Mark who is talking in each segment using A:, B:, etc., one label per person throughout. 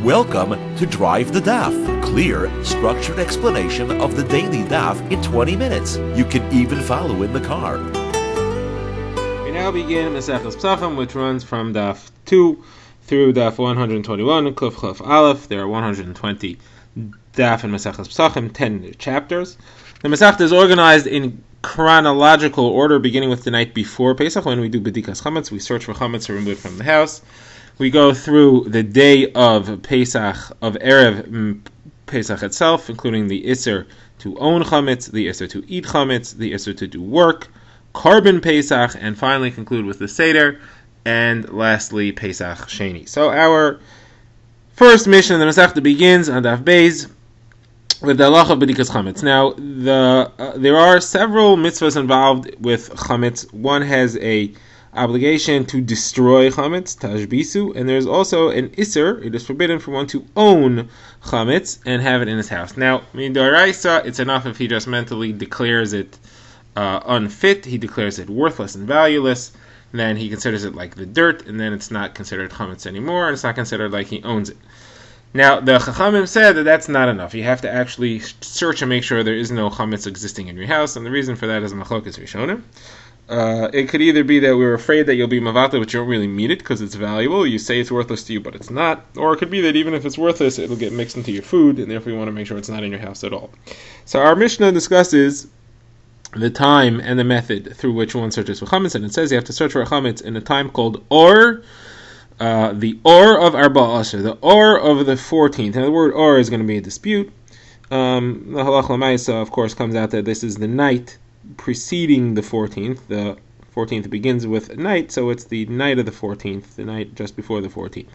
A: Welcome to Drive the Daf, clear, structured explanation of the daily Daf in 20 minutes. You can even follow in the car.
B: We now begin Pesachim Daf, which runs from Daf 2 through Daf 121, Kuf Chaf Aleph. There are 120 Daf in Pesachim Daf, 10 chapters. The Masechta is organized in chronological order, beginning with the night before Pesach. When we do Bedikas Chametz, we search for Chametz to remove it from the house. We go through the day of Pesach, of Erev Pesach itself, including the Isser to own Chametz, the Isser to eat Chametz, the Isser to do work, Korban Pesach, and finally conclude with the Seder, and lastly Pesach Sheni. So our first mission in the Masechta begins on Daf Beis with the halacha of Bedikas Chametz. Now, there are several mitzvahs involved with Chametz. One has a obligation to destroy Chametz, Tashbisu, and there's also an Isser. It is forbidden for one to own Chametz and have it in his house. Now, Midoraisa, it's enough if he just mentally declares it unfit, he declares it worthless and valueless, then he considers it like the dirt, and then it's not considered Chametz anymore, and it's not considered like he owns it. Now, the Chachamim said that that's not enough. You have to actually search and make sure there is no Chametz existing in your house, and the reason for that is Machlokes Rishonim. It could either be that we're afraid that you'll be Mavata, but you don't really need it because it's valuable. You say it's worthless to you, but it's not. Or it could be that even if it's worthless, it'll get mixed into your food, and therefore you want to make sure it's not in your house at all. So our Mishnah discusses the time and the method through which one searches for Chametz, and it says you have to search for a Chametz in a time called Or, the Or of Arba Asher, the Or of the 14th. Now the word Or is going to be a dispute. The Halach L'Maisa, of course, comes out that this is the night preceding the 14th. The 14th begins with night, so it's the night of the 14th, the night just before the 14th.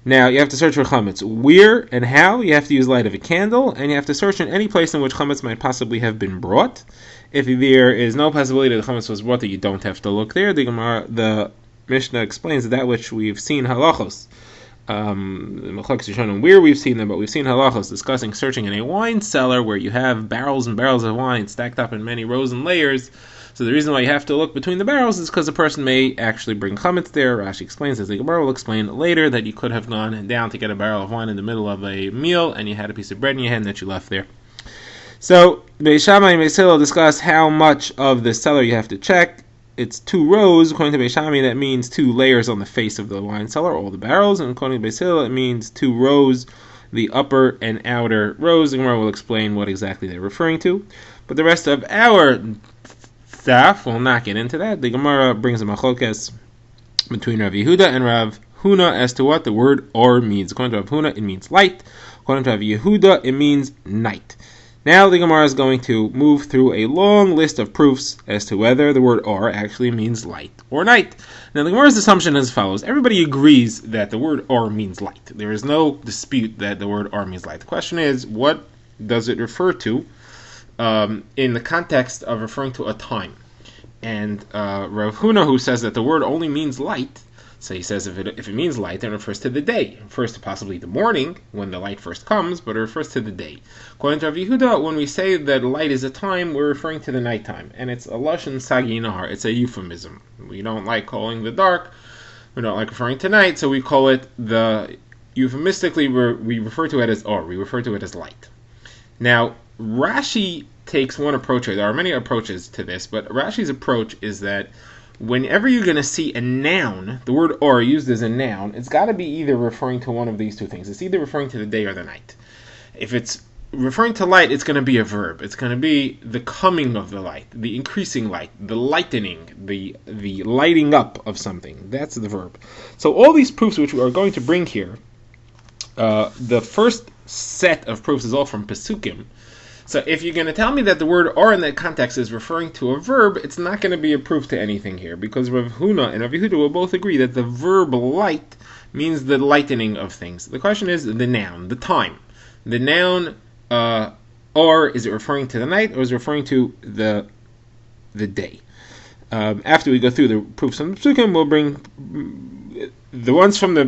B: Now, you have to search for Chametz. Where and how? You have to use light of a candle, and you have to search in any place in which Chametz might possibly have been brought. If there is no possibility that Chametz was brought, that you don't have to look there. The Mishnah explains that which we've seen halachos, where we've seen them, but we've seen halachos discussing searching in a wine cellar where you have barrels and barrels of wine stacked up in many rows and layers. So the reason why you have to look between the barrels is because a person may actually bring chametz there. Rashi explains, as the Gemara will explain later, that you could have gone down to get a barrel of wine in the middle of a meal and you had a piece of bread in your hand that you left there. So Beis Shammai and Beis Hillel discuss how much of the cellar you have to check. It's 2 rows. According to Beis Shammai, that means 2 layers on the face of the wine cellar, all the barrels. And according to Beis Hillel, it means 2 rows, the upper and outer rows. The Gemara will explain what exactly they're referring to. But the rest of our staff will not get into that. The Gemara brings a machlokes between Rav Yehuda and Rav Huna as to what the word Or means. According to Rav Huna, it means light. According to Rav Yehuda, it means night. Now the Gemara is going to move through a long list of proofs as to whether the word Or actually means light or night. Now the Gemara's assumption is as follows. Everybody agrees that the word Or means light. There is no dispute that the word Or means light. The question is, what does it refer to in the context of referring to a time? And Rav Huna, who says that the word only means light, so he says if it means light, then it refers to the day. It refers to possibly the morning, when the light first comes, but it refers to the day. According to Rav Yehuda, when we say that light is a time, we're referring to the nighttime. And it's a lashon sagi nahar, it's a euphemism. We don't like calling the dark, we don't like referring to night, so we call it euphemistically, we refer to it as Or, we refer to it as light. Now, Rashi takes one approach here. There are many approaches to this, but Rashi's approach is that whenever you're going to see a noun, the word Or used as a noun, it's got to be either referring to one of these 2 things. It's either referring to the day or the night. If it's referring to light, it's going to be a verb. It's going to be the coming of the light, the increasing light, the lightening, the lighting up of something. That's the verb. So all these proofs which we are going to bring here, the first set of proofs is all from Pesukim. So if you're going to tell me that the word Or in that context is referring to a verb, it's not going to be a proof to anything here, because Rav Huna and Rav Yehuda will both agree that the verb light means the lightening of things. The question is the noun, the time. The noun Or, is it referring to the night, or is it referring to the day? After we go through the proofs from the Psukim, we'll bring the ones from the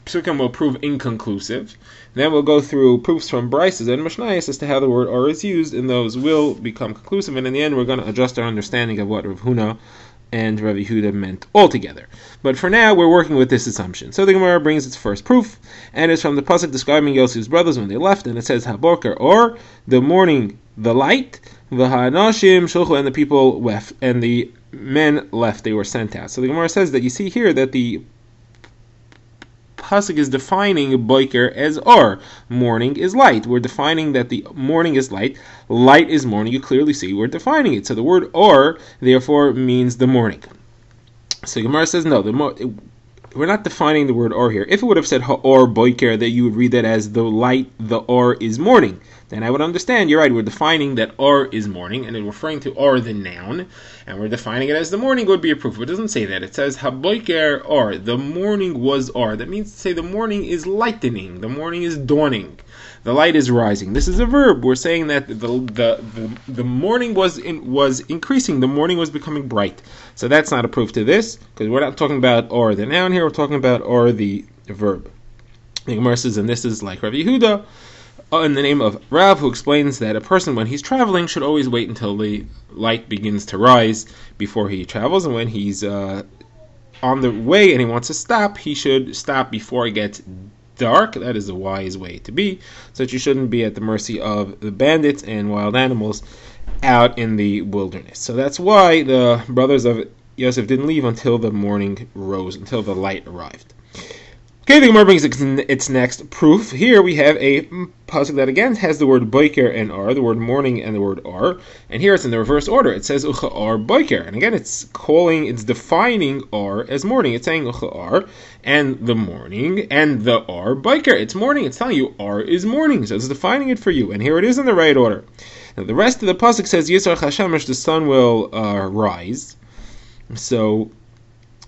B: Psukim will prove inconclusive. Then we'll go through proofs from Brises and Mishnayos as to how the word Or is used, and those will become conclusive. And in the end, we're going to adjust our understanding of what Rav Huna and Rav Yehuda meant altogether. But for now, we're working with this assumption. So the Gemara brings its first proof, and it's from the pasuk describing Yosef's brothers when they left, and it says Haboker, or the morning, the light, v'ha'anashim shulchu, and the people left, and the men left, they were sent out. So the Gemara says that you see here that the pasuk is defining boiker as or. Morning is light. We're defining that the morning is light. Light is morning. You clearly see we're defining it. So the word or therefore means the morning. So Gemara says no. We're not defining the word or here. If it would have said ha'or boiker, that you would read that as the light, the or is morning, then I would understand. You're right. We're defining that or is morning, and it's referring to or the noun, and we're defining it as the morning would be a proof. It doesn't say that. It says haboiker or, the morning was or. That means to say the morning is lightening, the morning is dawning, the light is rising. This is a verb. We're saying that the morning was increasing, the morning was becoming bright. So that's not a proof to this, because we're not talking about or the noun here. We're talking about or the verb. The Gemara says, and this is like Rav Yehuda, in the name of Rav, who explains that a person, when he's traveling, should always wait until the light begins to rise before he travels, and when he's on the way and he wants to stop, he should stop before it gets dark. That is a wise way to be, so that you shouldn't be at the mercy of the bandits and wild animals out in the wilderness. So that's why the brothers of Yosef didn't leave until the morning rose, until the light arrived. Okay, the Gemara brings its next proof. Here we have a pasuk that again has the word boiker and or, the word morning and the word or, and here it's in the reverse order. It says ucha or boiker, and again it's defining or as morning. It's saying ucha or and the morning and the or boiker. It's morning. It's telling you or is morning, so it's defining it for you. And here it is in the right order. Now the rest of the pasuk says Yisrach Hashemesh, the sun will rise. So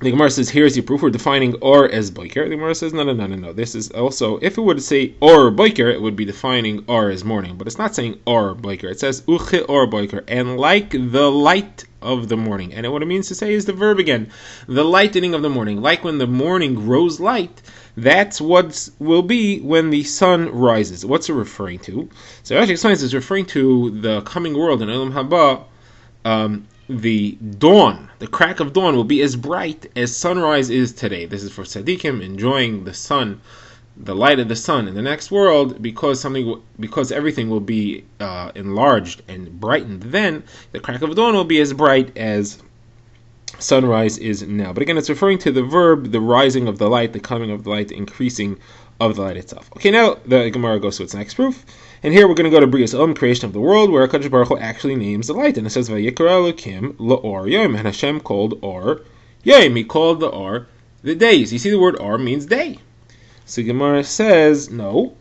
B: the Gemara says, here's your proof. We're defining or as boiker. The Gemara says, no. This is also, if it would say or boiker, it would be defining or as morning. But it's not saying or boiker. It says uche or boiker, and like the light of the morning. And what it means to say is the verb again, the lightening of the morning. Like when the morning grows light, that's what will be when the sun rises. What's it referring to? So it actually explains it's referring to the coming world in Olam Haba. The dawn, the crack of dawn, will be as bright as sunrise is today. This is for tzaddikim enjoying the sun, the light of the sun in the next world, because everything will be enlarged and brightened. Then the crack of dawn will be as bright as sunrise is now. But again, it's referring to the verb, the rising of the light, the coming of the light, the increasing of the light itself. Okay, now the Gemara goes to its next proof. And here we're going to go to Brias Olam, creation of the world, where HaKadosh Baruch Hu actually names the light. And it says, Vayikra Elokim L'or Yom, and Hashem called Or Yom. He called the Or the days. You see the word Or means day. So Gemara says, no,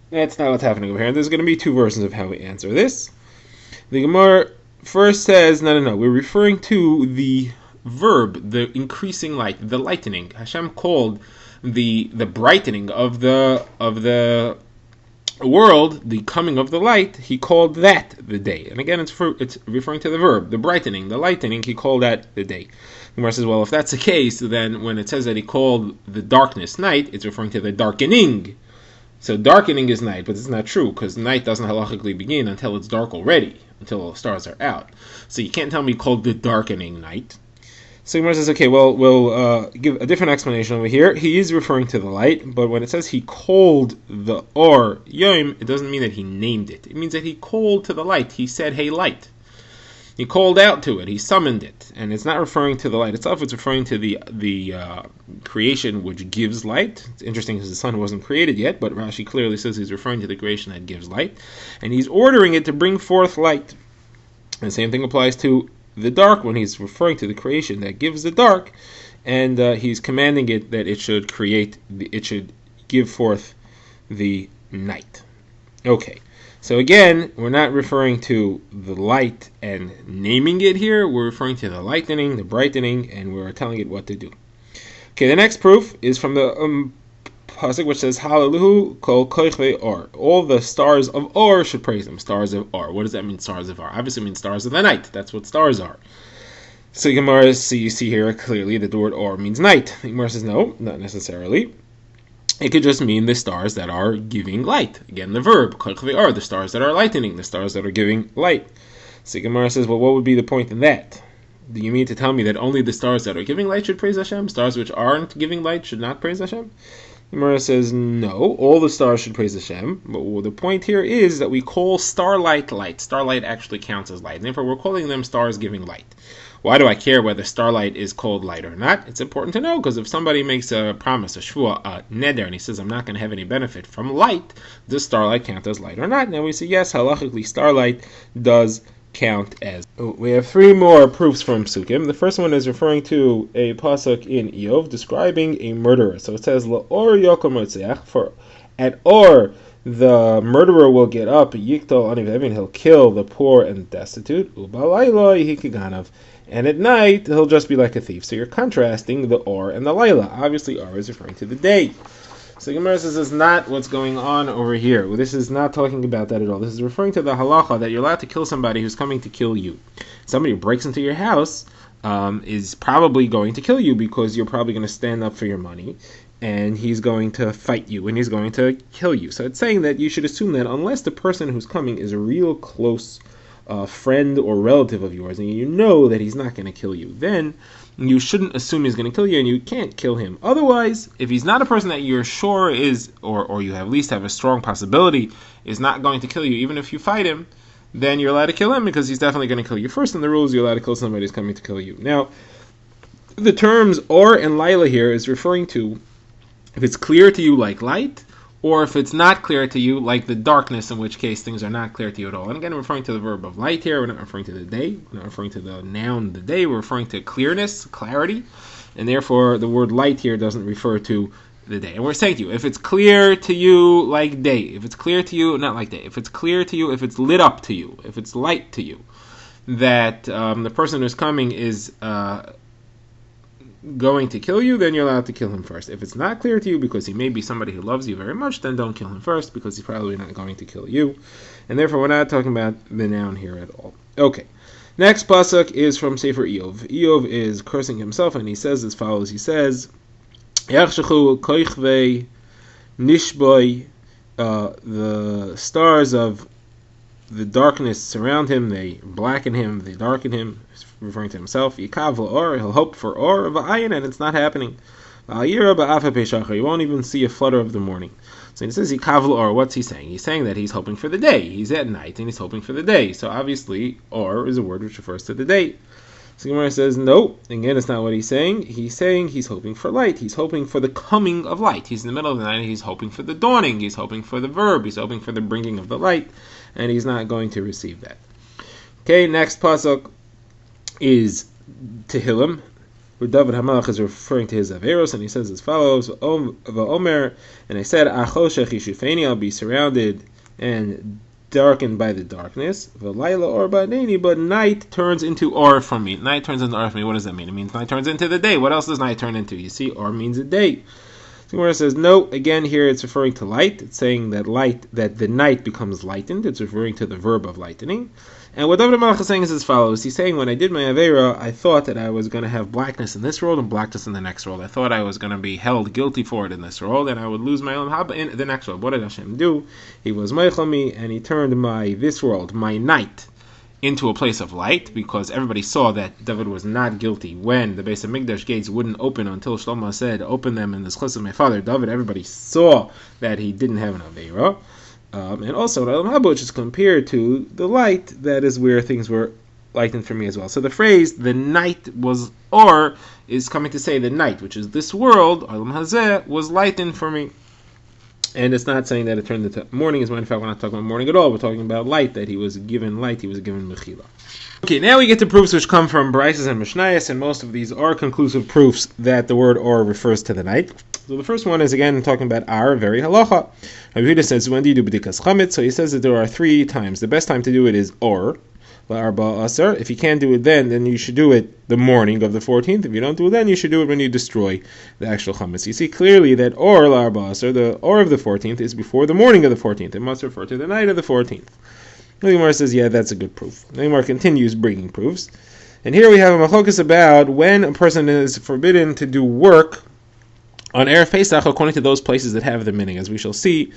B: that's not what's happening over here. And there's going to be two versions of how we answer this. The Gemara first says, no, we're referring to the verb, the increasing light, the lightening. Hashem called the brightening of the world, the coming of the light, he called that the day. And again, it's referring to the verb, the brightening, the lightening, he called that the day. The Gemara says, well, if that's the case, then when it says that he called the darkness night, it's referring to the darkening. So darkening is night, but it's not true, because night doesn't halachically begin until it's dark already, until the stars are out. So you can't tell me he called the darkening night. So Gemara says, okay, well, we'll give a different explanation over here. He is referring to the light, but when it says he called the Or Yom, it doesn't mean that he named it. It means that he called to the light. He said, hey, light. He called out to it. He summoned it. And it's not referring to the light itself. It's referring to the creation which gives light. It's interesting because the sun wasn't created yet, but Rashi clearly says he's referring to the creation that gives light. And he's ordering it to bring forth light. And the same thing applies to the dark when he's referring to the creation that gives the dark, and he's commanding it that it should give forth the night. Okay, so again, we're not referring to the light and naming it here. We're referring to the lightening, the brightening, and we're telling it what to do. Okay, the next proof is from the pasuk which says Hallelu kol kochvei or. All the stars of Or should praise him. Stars of Or. What does that mean, stars of Or? Obviously it means stars of the night. That's what stars are. So Gemara, you see here clearly that the word Or means night. Gemara says no, not necessarily. It could just mean the stars that are giving light. Again, the verb kochvei Or, the stars that are lightening, the stars that are giving light. So Gemara says, well, what would be the point in that? Do you mean to tell me that only the stars that are giving light should praise Hashem? Stars which aren't giving light should not praise Hashem? Gemara says, no, all the stars should praise Hashem. But the point here is that we call starlight light. Starlight actually counts as light, and therefore we're calling them stars giving light. Why do I care whether starlight is called light or not? It's important to know, because if somebody makes a promise, a shvua, a neder, and he says, I'm not going to have any benefit from light, does starlight count as light or not? Now we say, yes, halachically, starlight does count as. We have three more proofs from Psukim. The first one is referring to a pasuk in Iyov describing a murderer. So it says, La'or yokom rotzeach, for at Or the murderer will get up, Yiktol Anivevin, he'll kill the poor and destitute, Ubalayla Yikiganav, and at night he'll just be like a thief. So you're contrasting the Or and the Layla. Obviously Or is referring to the day. So Gemara says this is not what's going on over here. This is not talking about that at all. This is referring to the halacha that you're allowed to kill somebody who's coming to kill you. Somebody who breaks into your house is probably going to kill you because you're probably going to stand up for your money, and he's going to fight you, and he's going to kill you. So it's saying that you should assume that unless the person who's coming is a real close friend or relative of yours, and you know that he's not going to kill you, then you shouldn't assume he's going to kill you, and you can't kill him. Otherwise, if he's not a person that you're sure is, or you at least have a strong possibility is not going to kill you, even if you fight him, then you're allowed to kill him because he's definitely going to kill you first, and the rule is you're allowed to kill somebody who's coming to kill you. Now, the terms Or and Laila here is referring to if it's clear to you like light, or if it's not clear to you like the darkness, in which case things are not clear to you at all. And again, we're referring to the verb of light here. We're not referring to the day. We're not referring to the noun the day. We're referring to clearness, clarity, and therefore the word light here doesn't refer to the day. And we're saying to you, if it's clear to you like day, if it's clear to you, not like day, if it's clear to you, if it's lit up to you, if it's light to you, that the person who's coming is going to kill you, then you're allowed to kill him first. If it's not clear to you because he may be somebody who loves you very much, then don't kill him first because he's probably not going to kill you. And therefore we're not talking about the noun here at all. Okay. Next pasuk is from Sefer Iyov. Iyov is cursing himself, and he says as follows. He says, Yachshachu koichvei nishboi, the stars of the darkness surround him, they blacken him, they darken him, referring to himself. Yikav Or, he'll hope for Or, v'ayin, and it's not happening. V'ayira ba'afa peishachar, you won't even see a flutter of the morning. So he says Yikav Or, what's he saying? He's saying that he's hoping for the day. He's at night and he's hoping for the day. So obviously Or is a word which refers to the day. So Gemara says, no, again, it's not what he's saying. He's saying he's hoping for light. He's hoping for the coming of light. He's in the middle of the night and he's hoping for the dawning. He's hoping for the verb. He's hoping for the bringing of the light, and he's not going to receive that. Okay, next pasuk is Tehillim, where David HaMelech is referring to his Averos, and he says as follows, V'omer, and I said, Achoshech yishufeni, I'll be surrounded and darkened by the darkness. V'layla or ba'neni, but night turns into Or from me. Night turns into Or from me. What does that mean? It means night turns into the day. What else does night turn into? You see, Or means a day. So where it says no, again here it's referring to light. It's saying that that the night becomes lightened. It's referring to the verb of lightening. And what David HaMelech is saying is as follows. He's saying, when I did my Aveira, I thought that I was going to have blackness in this world and blackness in the next world. I thought I was going to be held guilty for it in this world, and I would lose my own haba in the next world. What did Hashem do? He was meichel me, and he turned this world, my night, into a place of light, because everybody saw that David was not guilty when the Beis HaMikdash gates wouldn't open until Shlomo said, open them in the schus of my father David. Everybody saw that he didn't have an Aveira. And also, Olam Haba, which is compared to the light, that is where things were lightened for me as well. So the phrase, the night was Or, is coming to say the night, which is this world, Olam Hazeh, was lightened for me. And it's not saying that it turned into morning. As a matter of fact, we're not talking about morning at all. We're talking about light, that he was given light, he was given Mechila. Okay, now we get to proofs which come from Braisos and Mishnayos, and most of these are conclusive proofs that the word Or refers to the night. So the first one is, again, talking about Ar, very halacha. Rabbi Yehuda says, when do you do b'dikas chametz? So he says that there are 3 times. The best time to do it is Or, la'arba asar. If you can't do it then you should do it the morning of the 14th. If you don't do it then, you should do it when you destroy the actual chametz. You see clearly that Or, la'arba asar, the Or of the 14th, is before the morning of the 14th. It must refer to the night of the 14th. The Gemara says, yeah, that's a good proof. The Gemara continues bringing proofs. And here we have a machlokas about when a person is forbidden to do work On Erev Pesach, according to those places that have the minhag, as we shall see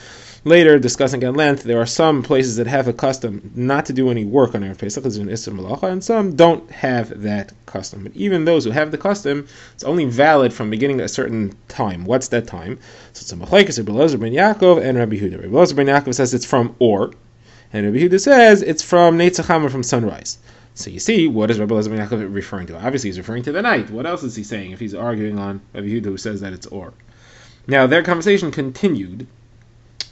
B: later, discussing at length, there are some places that have a custom not to do any work on Erev Pesach, as in Isser Malacha, and some don't have that custom. But even those who have the custom, it's only valid from beginning a certain time. What's that time? So it's a machlekes Rabbi Elazar ben Yaakov and Rabbi Yehuda. Rabbi Elazar ben Yaakov says it's from Or, and Rabbi Yehuda says it's from Neitzacham, from sunrise. So you see, what is Rabbi Elazar ben Yaakov referring to? Obviously, he's referring to the night. What else is he saying if he's arguing on Rabbi Yehuda, who says that it's Or? Now, their conversation continued.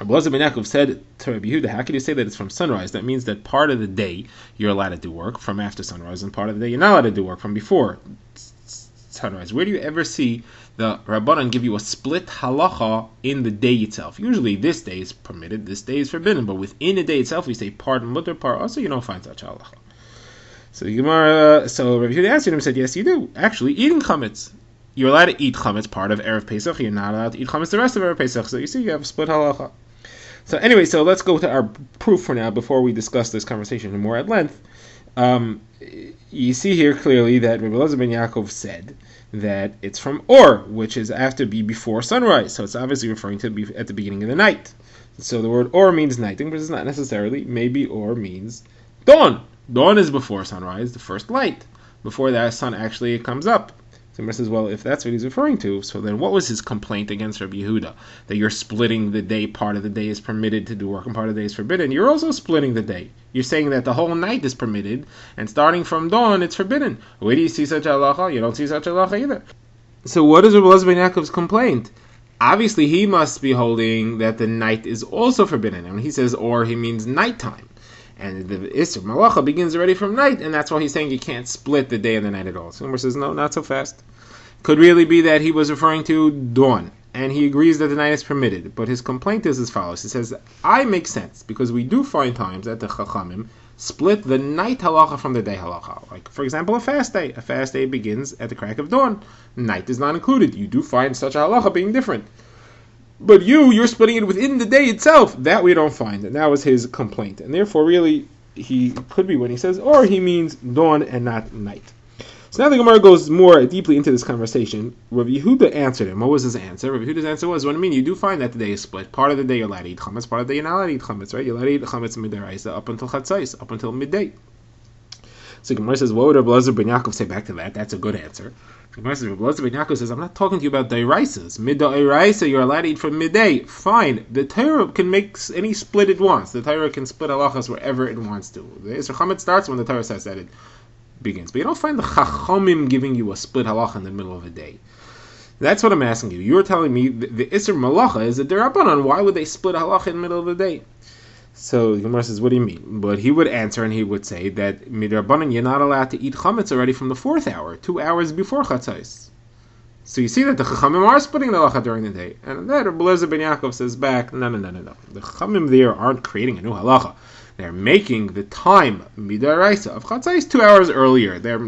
B: Rabbi Elazar ben Yaakov said to Rabbi Yehuda, how can you say that it's from sunrise? That means that part of the day you're allowed to do work from after sunrise, and part of the day you're not allowed to do work from before sunrise. Where do you ever see the Rabbanan give you a split halacha in the day itself? Usually this day is permitted, this day is forbidden, but within the day itself we say part mutter, part also, you don't find such halacha. So the Gemara, so Rabbi Yehuda answered him and said, yes, you do. Actually, eating chametz. You're allowed to eat chametz part of Erev Pesach. You're not allowed to eat chametz the rest of Erev Pesach. So you see, you have a split halacha. So anyway, so let's go to our proof for now before we discuss this conversation more at length. You see here clearly that Rabbi Elazar ben Yaakov said that it's from Or, which is after before sunrise. So it's obviously referring to be at the beginning of the night. So the word Or means nighting, but it's not necessarily. Maybe Or means dawn. Dawn is before sunrise, the first light, before that sun actually comes up. So Gemara says, well, if that's what he's referring to, so then what was his complaint against Rabbi Yehuda? That you're splitting the day, part of the day is permitted to do work and part of the day is forbidden. You're also splitting the day. You're saying that the whole night is permitted, and starting from dawn, it's forbidden. Where do you see such a halacha? You don't see such a halacha either. So what is Rabbi Elazar ben Yaakov's complaint? Obviously, he must be holding that the night is also forbidden. And when he says Or, he means nighttime. And the Isser Malacha begins already from night, and that's why he's saying you can't split the day and the night at all. So Gemara says, no, not so fast. Could really be that he was referring to dawn, and he agrees that the night is permitted. But his complaint is as follows. He says, I make sense, because we do find times that the Chachamim split the night halacha from the day halacha. Like, for example, a fast day. A fast day begins at the crack of dawn. Night is not included. You do find such a halacha being different. But you're splitting it within the day itself. That we don't find. And that was his complaint. And therefore, really, he could be when he says Or, he means dawn and not night. So now the Gemara goes more deeply into this conversation. Rabbi Yehuda answered him. What was his answer? Rabbi Yehuda's answer was, what do you mean? You do find that the day is split. Part of the day you're allowed to eat chametz, part of the day you're not allowed to eat chametz, right? You're allowed to eat chametz midaraisa up until chatzais, up until midday. So Gemara says, what would Rabbi Elazar ben Yaakov say back to that? That's a good answer. Gemara says, Rabbi Elazar ben Yaakov says, I'm not talking to you about dairaisas. Midaraisa, you're allowed to eat from midday. Fine. The Torah can make any split it wants. The Torah can split halachas wherever it wants to. The Isser chametz starts when the Torah says that it begins. But you don't find the Chachamim giving you a split halacha in the middle of the day. That's what I'm asking you. You're telling me the Isser Malacha is a derabanan. Why would they split halacha in the middle of the day? So the Gemara says, what do you mean? But he would answer and he would say that midrabanan, you're not allowed to eat chametz already from the 4th hour, 2 hours before chatzais. So you see that the Chachamim are splitting the halacha during the day. And then Rabbi Elazar ben Yaakov says back, no. The Chachamim there aren't creating a new halacha. They're making the time midaraisa of chatzais 2 hours earlier. They're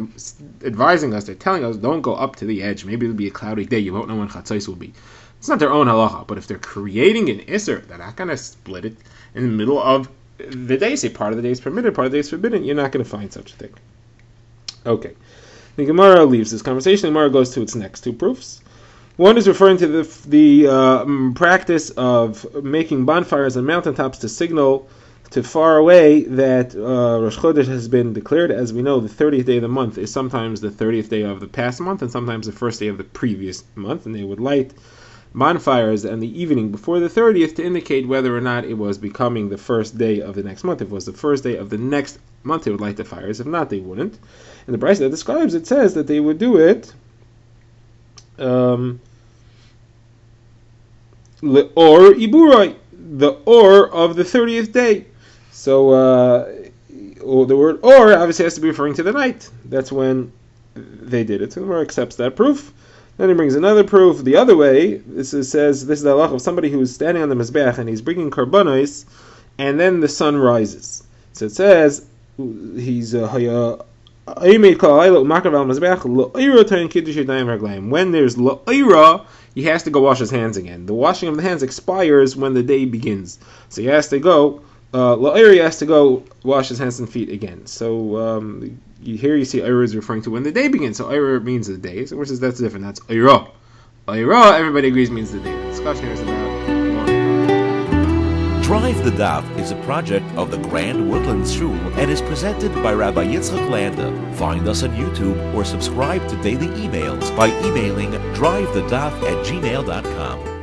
B: advising us, they're telling us, don't go up to the edge. Maybe it'll be a cloudy day. You won't know when chatzais will be. It's not their own halacha. But if they're creating an isser, they're not going to split it in the middle of the day. Say part of the day is permitted, part of the day is forbidden. You're not going to find such a thing. Okay. The Gemara leaves this conversation. The Gemara goes to its next 2 proofs. One is referring to the practice of making bonfires on mountaintops to signal to far away that Rosh Chodesh has been declared. As we know, the 30th day of the month is sometimes the 30th day of the past month and sometimes the first day of the previous month, and they would light bonfires in the evening before the 30th to indicate whether or not it was becoming the first day of the next month. If it was the first day of the next month, they would light the fires. If not, they wouldn't. And the Brisa that describes it says that they would do it or iburoi, the or of the 30th day. So the word or obviously has to be referring to the night. That's when they did it. So the Gemara accepts that proof. Then he brings another proof the other way. This says this is the halach of somebody who is standing on the mizbeach and he's bringing karbanos, and then the sun rises. So it says he's when there's la'ira, he has to go wash his hands again. The washing of the hands expires when the day begins, so he has to go. La'ira, he has to go wash his hands and feet again. So here you see Ira is referring to when the day begins. So Ira means the day. So versus that's different. That's Ira. Oira, everybody agrees means the daily discussion here is about one.
A: Drive the Daf is a project of the Grand Woodlands Shul and is presented by Rabbi Yitzchak Landa. Find us on YouTube or subscribe to daily emails by emailing drivethedaf@gmail.com.